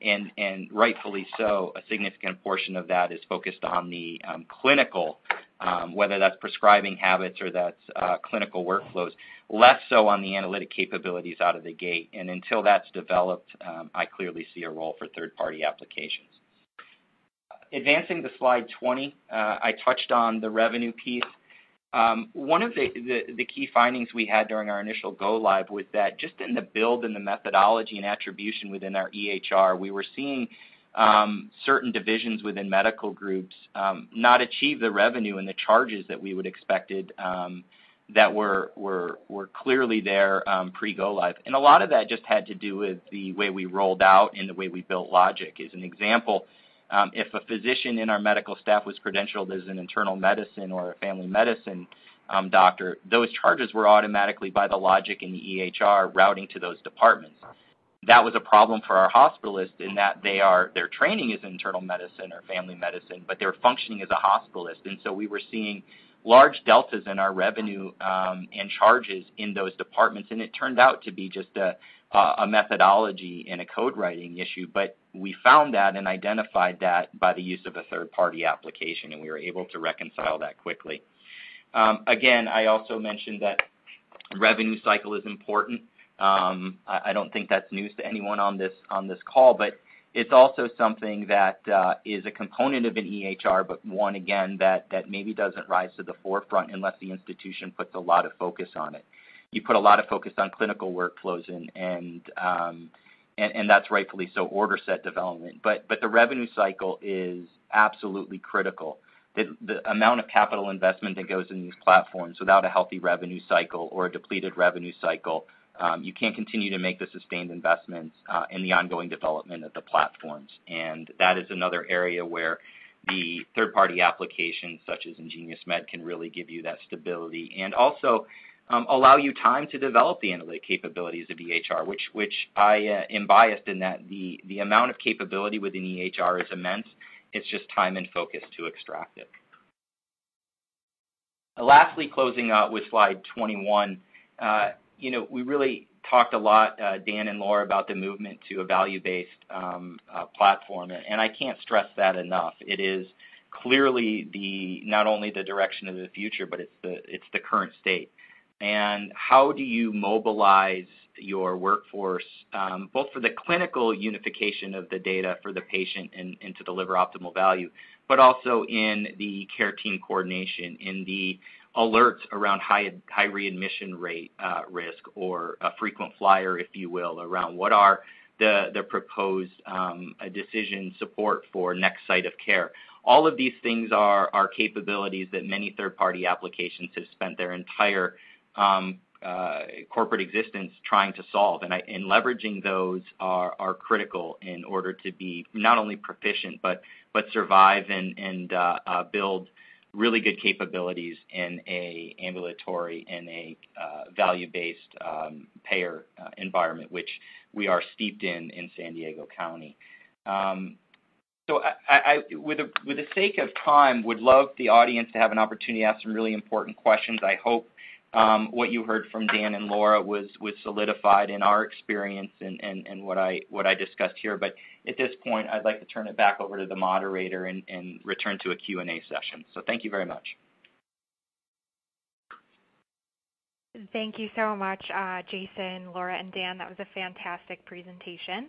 and rightfully so, a significant portion of that is focused on the clinical, whether that's prescribing habits or that's clinical workflows, less so on the analytic capabilities out of the gate. And until that's developed, I clearly see a role for third-party applications. Advancing to slide 20, I touched on the revenue piece. One of the key findings we had during our initial go-live was that just in the build and the methodology and attribution within our EHR, we were seeing certain divisions within medical groups not achieve the revenue and the charges that we would expected that were clearly there pre-go-live. And a lot of that just had to do with the way we rolled out and the way we built logic. As an example, if a physician in our medical staff was credentialed as an internal medicine or a family medicine doctor, those charges were automatically by the logic in the EHR routing to those departments. That was a problem for our hospitalists in that their training is internal medicine or family medicine, but they're functioning as a hospitalist. And so we were seeing large deltas in our revenue and charges in those departments, and it turned out to be just a methodology and a code writing issue, but we found that and identified that by the use of a third-party application, and we were able to reconcile that quickly. Again, I also mentioned that revenue cycle is important. I don't think that's news to anyone on this call, but it's also something that is a component of an EHR, but one, again, that maybe doesn't rise to the forefront unless the institution puts a lot of focus on it. you put a lot of focus on clinical workflows and that's rightfully so, order set development. But the revenue cycle is absolutely critical. The amount of capital investment that goes in these platforms without a healthy revenue cycle or a depleted revenue cycle, you can't continue to make the sustained investments in the ongoing development of the platforms. And that is another area where the third-party applications such as IngeniousMed can really give you that stability and also allow you time to develop the analytic capabilities of EHR, which I am biased in that the amount of capability within EHR is immense. It's just time and focus to extract it. Lastly, closing out with slide 21, we really talked a lot, Dan and Laura, about the movement to a value-based platform, and I can't stress that enough. It is clearly not only the direction of the future, but it's the current state. And how do you mobilize your workforce, both for the clinical unification of the data for the patient and to deliver optimal value, but also in the care team coordination, in the alerts around high readmission rate risk or a frequent flyer, if you will, around what are the proposed decision support for next site of care. All of these things are capabilities that many third-party applications have spent their entire corporate existence trying to solve, and leveraging those are critical in order to be not only proficient but survive and build really good capabilities in a ambulatory and a value-based payer environment, which we are steeped in San Diego County. So I with the sake of time, would love the audience to have an opportunity to ask some really important questions. I hope what you heard from Dan and Laura was solidified in our experience and what I discussed here. But at this point, I'd like to turn it back over to the moderator and return to a Q&A session. So thank you very much. Thank you so much, Jason, Laura, and Dan. That was a fantastic presentation.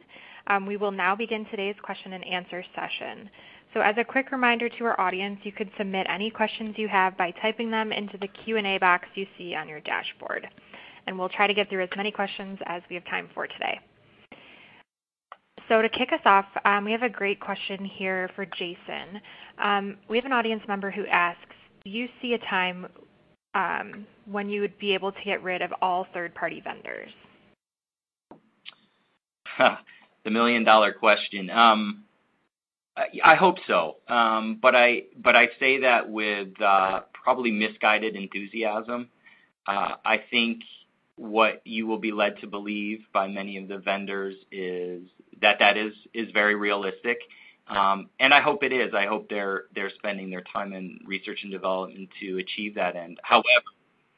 We will now begin today's question and answer session. So as a quick reminder to our audience, you could submit any questions you have by typing them into the Q&A box you see on your dashboard. And we'll try to get through as many questions as we have time for today. So to kick us off, we have a great question here for Jason. We have an audience member who asks, do you see a time when you would be able to get rid of all third-party vendors? The million-dollar question. I hope so, but I say that with probably misguided enthusiasm. I think what you will be led to believe by many of the vendors is that is very realistic, and I hope it is. I hope they're spending their time in research and development to achieve that end. However,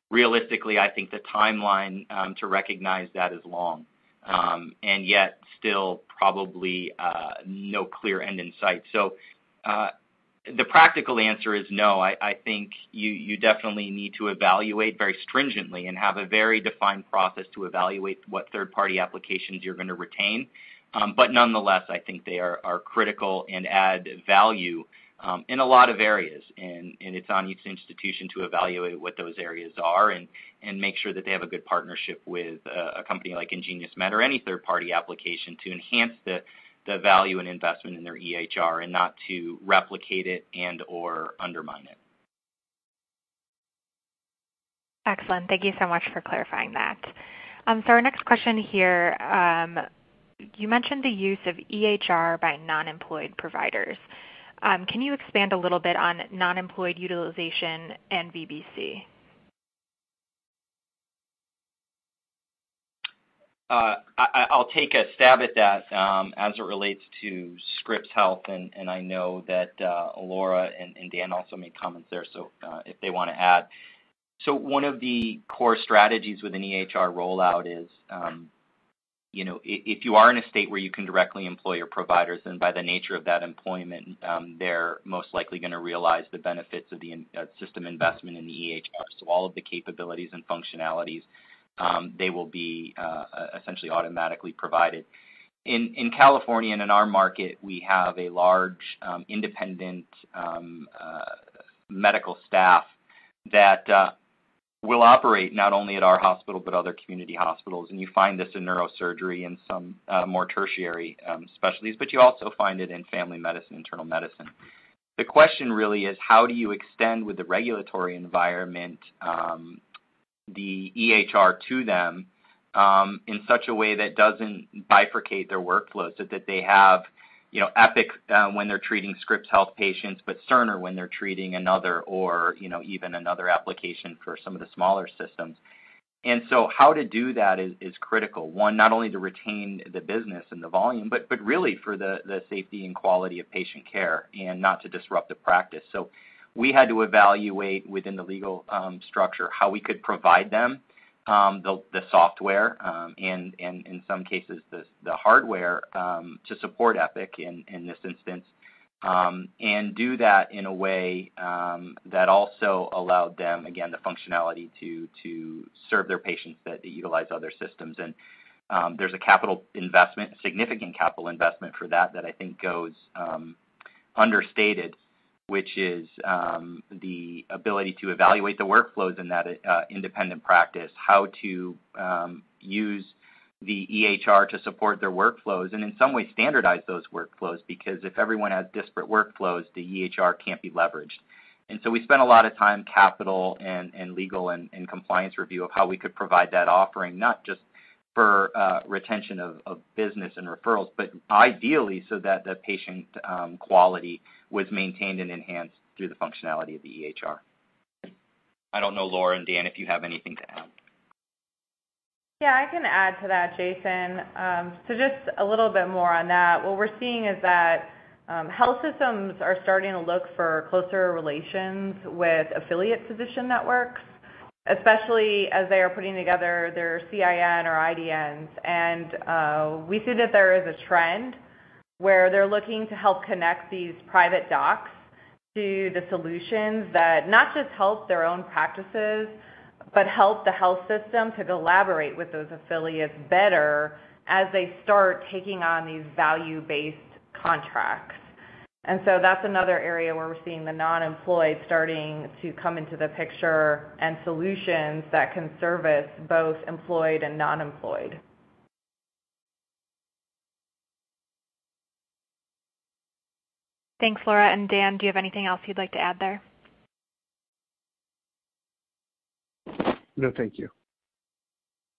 realistically, I think the timeline to recognize that is long. And yet still probably no clear end in sight. So the practical answer is no. I think you definitely need to evaluate very stringently and have a very defined process to evaluate what third-party applications you're going to retain. But nonetheless, I think they are critical and add value in a lot of areas, and it's on each institution to evaluate what those areas are and make sure that they have a good partnership with a company like IngeniousMed or any third-party application to enhance the value and investment in their EHR and not to replicate it and or undermine it. Excellent. Thank you so much for clarifying that. So our next question here, you mentioned the use of EHR by non-employed providers. Can you expand a little bit on non-employed utilization and VBC? I'll take a stab at that as it relates to Scripps Health, and I know that Laura and Dan also made comments there, so if they want to add. So one of the core strategies with an EHR rollout is if you are in a state where you can directly employ your providers, then by the nature of that employment, they're most likely going to realize the benefits of the system investment in the EHR. So all of the capabilities and functionalities, they will be essentially automatically provided. In California and in our market, we have a large independent medical staff that will operate not only at our hospital but other community hospitals. And you find this in neurosurgery and some more tertiary specialties, but you also find it in family medicine, internal medicine. The question really is, how do you extend with the regulatory environment the EHR to them in such a way that doesn't bifurcate their workflows, so that they have, Epic when they're treating Scripps Health patients, but Cerner when they're treating another, or, even another application for some of the smaller systems. And so how to do that is critical. One, not only to retain the business and the volume, but really for the safety and quality of patient care and not to disrupt the practice. So we had to evaluate within the legal structure how we could provide them the software and in some cases the hardware to support Epic in this instance, and do that in a way that also allowed them, again, the functionality to serve their patients that utilize other systems. And there's a capital investment, significant capital investment for that I think goes understated, which is the ability to evaluate the workflows in that independent practice, how to use the EHR to support their workflows, and in some way standardize those workflows, because if everyone has disparate workflows, the EHR can't be leveraged. And so we spent a lot of time, capital and legal and compliance review of how we could provide that offering, not just for retention of business and referrals, but ideally so that the patient quality was maintained and enhanced through the functionality of the EHR. I don't know, Laura and Dan, if you have anything to add. Yeah, I can add to that, Jason. So just a little bit more on that. What we're seeing is that health systems are starting to look for closer relations with affiliate physician networks, especially as they are putting together their CIN or IDNs. And we see that there is a trend where they're looking to help connect these private docs to the solutions that not just help their own practices, but help the health system to collaborate with those affiliates better as they start taking on these value-based contracts. And so that's another area where we're seeing the non-employed starting to come into the picture, and solutions that can service both employed and non-employed. Thanks, Laura. And Dan, do you have anything else you'd like to add there? No, thank you.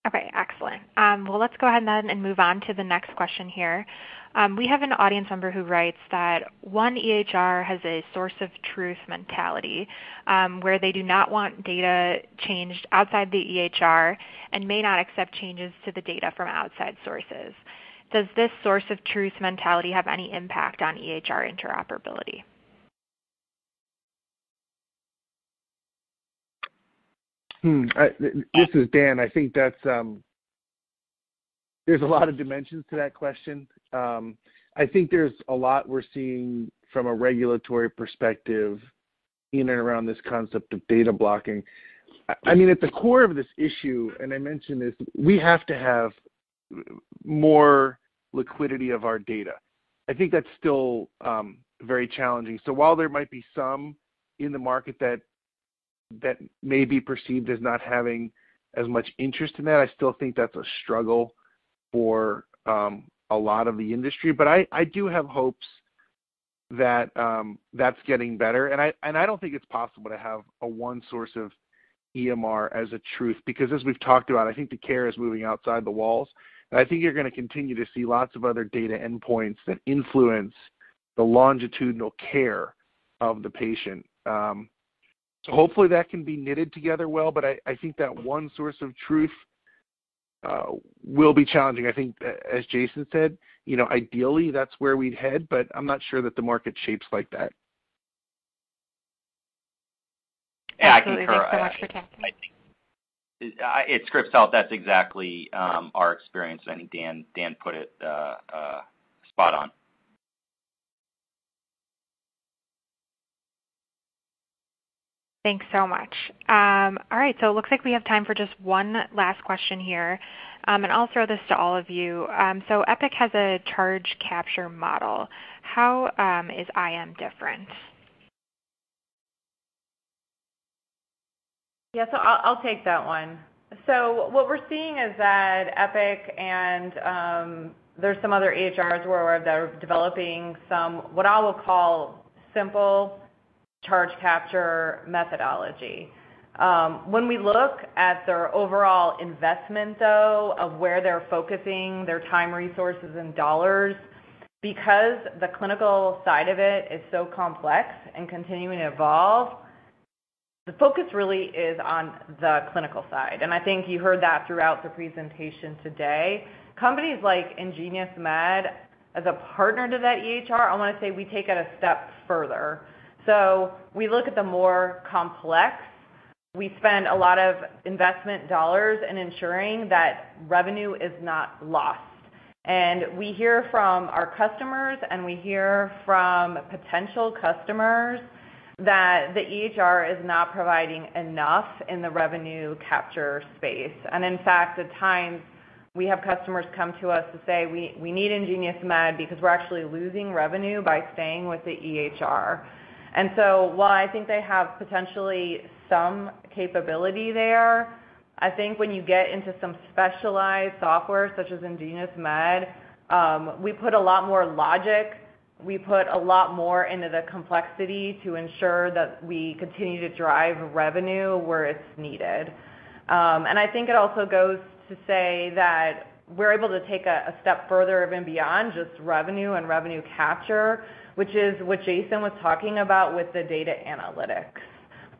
Okay, excellent. Well, let's go ahead then and move on to the next question here. We have an audience member who writes that one EHR has a source of truth mentality, where they do not want data changed outside the EHR and may not accept changes to the data from outside sources. Does this source of truth mentality have any impact on EHR interoperability? This is Dan. I think that's there's a lot of dimensions to that question. I think there's a lot we're seeing from a regulatory perspective in and around this concept of data blocking. I mean, at the core of this issue, and I mentioned this, we have to have more liquidity of our data. I think that's still very challenging. So while there might be some in the market that may be perceived as not having as much interest in that, I still think that's a struggle for a lot of the industry. But I do have hopes that that's getting better. And I don't think it's possible to have a one source of EMR as a truth, because as we've talked about, I think the care is moving outside the walls. And I think you're going to continue to see lots of other data endpoints that influence the longitudinal care of the patient. So hopefully that can be knitted together well, but I think that one source of truth will be challenging. I think, as Jason said, ideally that's where we'd head, but I'm not sure that the market shapes like that. Yeah, Absolutely. I concur. Thanks so much for talking. I think at Scripps Health, that's exactly our experience. I think Dan put it spot on. Thanks so much. All right, so it looks like we have time for just one last question here, and I'll throw this to all of you. So Epic has a charge capture model. How is IM different? Yeah, so I'll take that one. So what we're seeing is that Epic and there's some other EHRs where they're developing some what I will call simple charge capture methodology. When we look at their overall investment, though, of where they're focusing their time, resources, and dollars, because the clinical side of it is so complex and continuing to evolve, the focus really is on the clinical side. And I think you heard that throughout the presentation today. Companies like IngeniousMed, as a partner to that EHR, I want to say we take it a step further. So we look at the more complex. We spend a lot of investment dollars in ensuring that revenue is not lost. And we hear from our customers and we hear from potential customers that the EHR is not providing enough in the revenue capture space. And in fact, at times, we have customers come to us to say, we need IngeniousMed because we're actually losing revenue by staying with the EHR. And so while I think they have potentially some capability there, I think when you get into some specialized software such as IngeniousMed, we put a lot more logic. We put a lot more into the complexity to ensure that we continue to drive revenue where it's needed. And I think it also goes to say that we're able to take a step further and beyond just revenue and revenue capture, which is what Jason was talking about with the data analytics.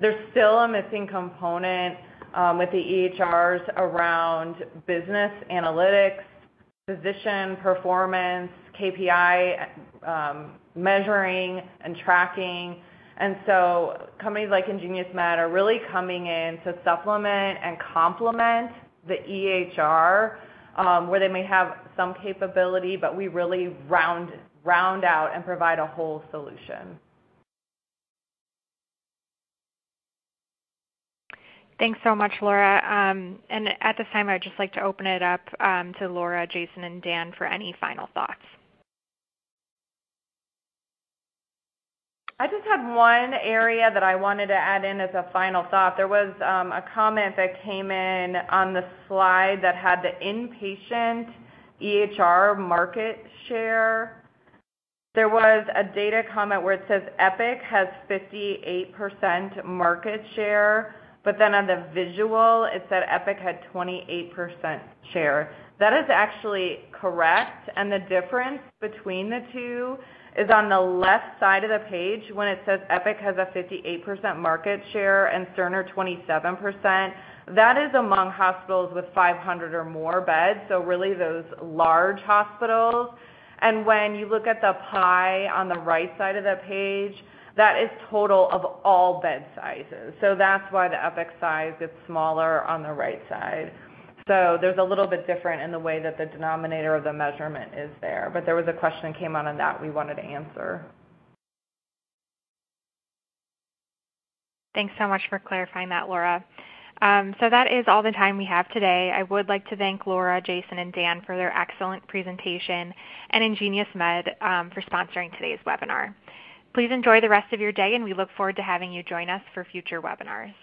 There's still a missing component with the EHRs around business analytics, physician performance, KPI measuring and tracking. And so companies like IngeniousMed are really coming in to supplement and complement the EHR where they may have some capability, but we really round out and provide a whole solution. Thanks so much, Laura. And at this time, I'd just like to open it up to Laura, Jason, and Dan for any final thoughts. I just had one area that I wanted to add in as a final thought. There was a comment that came in on the slide that had the inpatient EHR market share. There was a data comment where it says Epic has 58% market share, but then on the visual, it said Epic had 28% share. That is actually correct, and the difference between the two is on the left side of the page when it says Epic has a 58% market share and Cerner 27%. That is among hospitals with 500 or more beds, so really those large hospitals. And when you look at the pie on the right side of the page, that is total of all bed sizes. So that's why the Epic size gets smaller on the right side. So there's a little bit different in the way that the denominator of the measurement is there. But there was a question that came on that we wanted to answer. Thanks so much for clarifying that, Laura. So that is all the time we have today. I would like to thank Laura, Jason, and Dan for their excellent presentation and IngeniousMed for sponsoring today's webinar. Please enjoy the rest of your day, and we look forward to having you join us for future webinars.